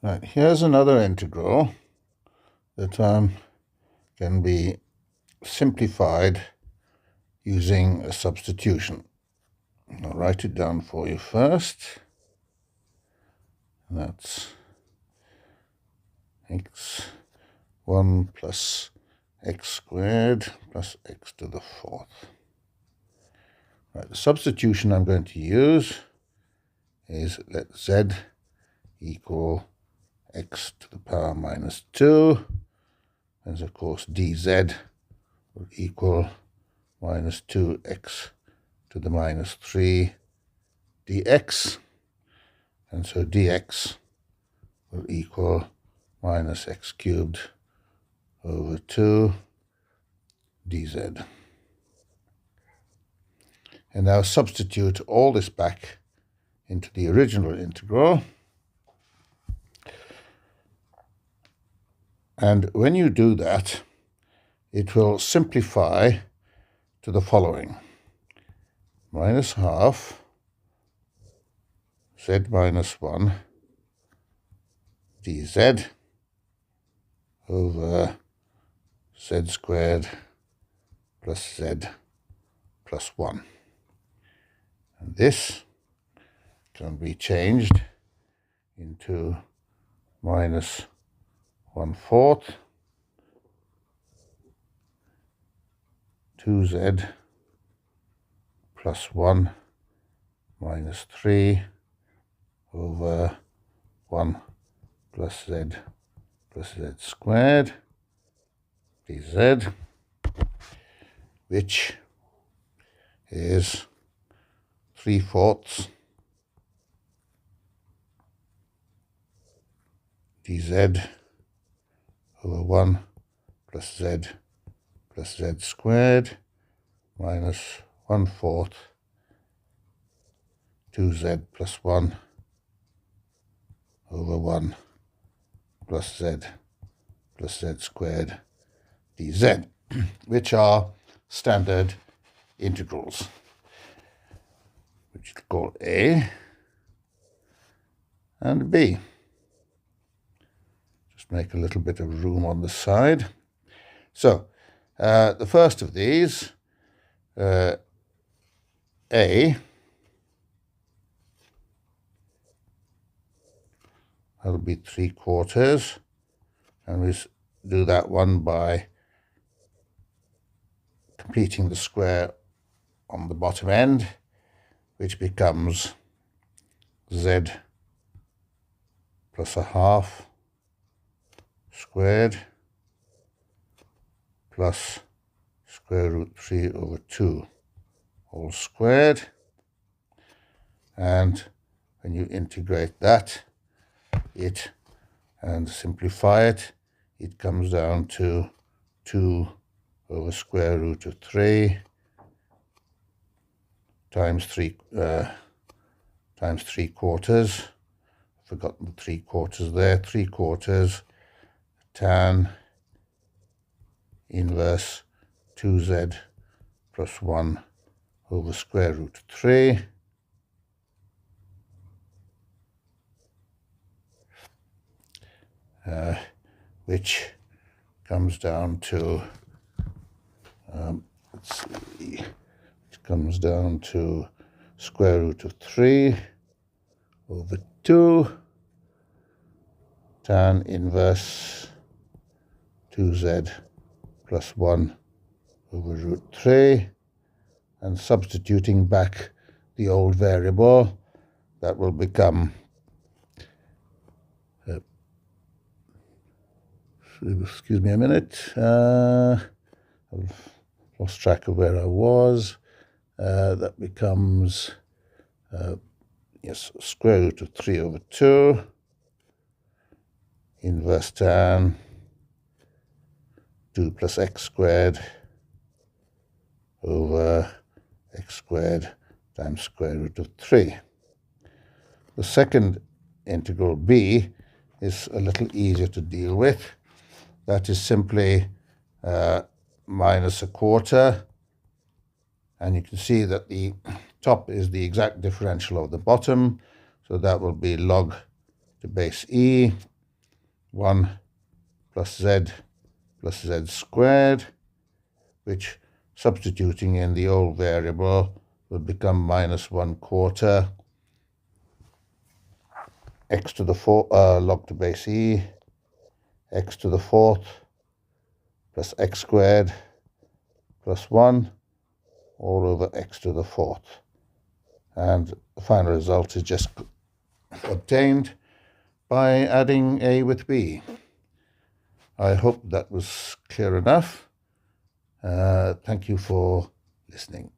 Right, here's another integral that can be simplified using a substitution. I'll write it down for you first. That's x1 plus x squared plus x to the fourth. Right, the substitution I'm going to use is let z equal x to the power minus 2, and of course dz will equal minus 2x to the minus 3 dx, and so dx will equal minus x cubed over 2 dz. And now substitute all this back into the original integral. And when you do that, it will simplify to the following. Minus half z minus 1 dz over z squared plus z plus 1. And this can be changed into minus 1/4 2z plus 1 minus 3 over 1 plus z squared dz, which is 3/4 dz over 1 plus z squared minus 1/4 2z plus 1 over 1 plus z squared dz, which are standard integrals, which we'll call A and B. Just make a little bit of room on the side. So the first of these, A, that'll be 3/4, and we do that one by completing the square on the bottom end, which becomes z plus 1/2 squared plus square root 3 over 2 all squared. And when you integrate that and simplify it, it comes down to 2 over square root of 3 times 3/4. Forgotten the 3/4 there. 3/4 tan inverse 2z plus 1 over square root of 3 which comes down to let's see, it comes down to square root of 3 over 2 tan inverse 2z plus 1 over root 3, and substituting back the old variable, that will become excuse me a minute, I've lost track of where I was. That becomes yes, square root of 3 over 2 inverse tan 2 plus x squared over x squared times square root of 3. The second integral B is a little easier to deal with. That is simply minus 1/4, and you can see that the top is the exact differential of the bottom, so that will be log to base e, 1 plus z squared, which, substituting in the old variable, will become minus 1/4 x to the 4 log to base e, x to the 4th plus x squared plus 1 all over x to the 4th. And the final result is just obtained by adding a with b. I hope that was clear enough. Thank you for listening.